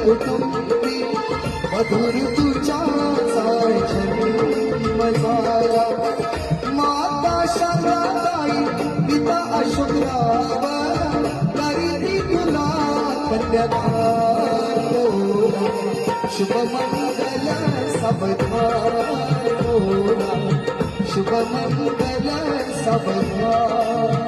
कुटुंबी मधुर तुझ्या जन्म झाला माता शारदाई पिता अशोकराव करी तुला कन्यादान शुभमंगल सावधान शुभमंगल सावधान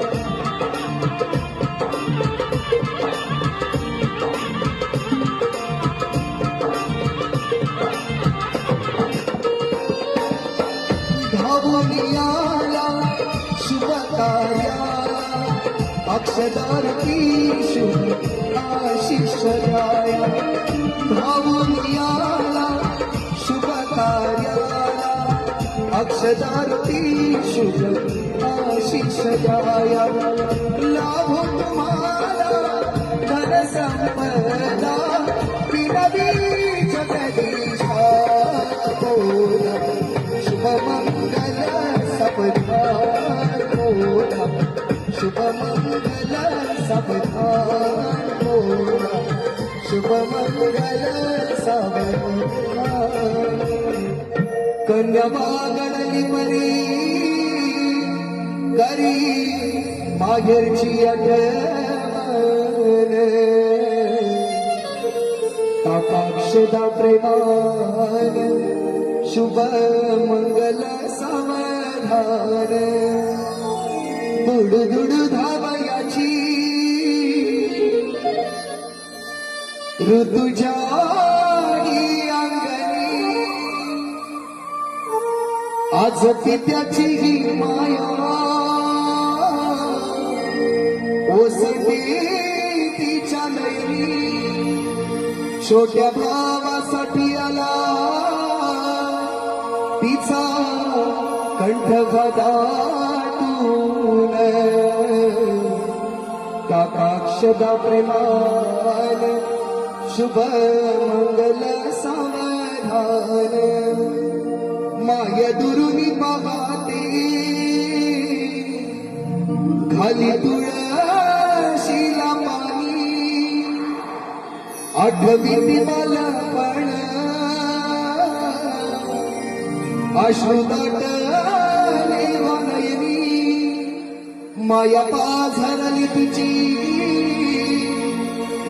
धावूनियाला शुभ कार्याला अक्षदारती शुभ आशिष द्याया धावूनियाला शुभ कार्याला अक्षदारती शुभ आशिष द्याया लाभो तुम्हाला धन संपदा पिरवी जगदीशा बोला शुभमंगल सावधान बोला शुभमंगल सावधान बोला शुभमंगल सावधान कन्या मागणली मरी करी माहेरची आठवण तापाक्षदा प्रेमान शुभ मंगल सावधान दुड धावयाची ऋतुजानी अंगणी आज पित्याची ही माया ओसती तिच्या नैरी छोट्या भावासाठी आला तिचा कंठ दाटून काकाक्षदा प्रेमान शुभ मंगल सावधान माय दुरुनी पाहते खाली तुळशीला पाणी आठवीती मला पण अश्रू दाटले वानयनी माया पाझरली तुझी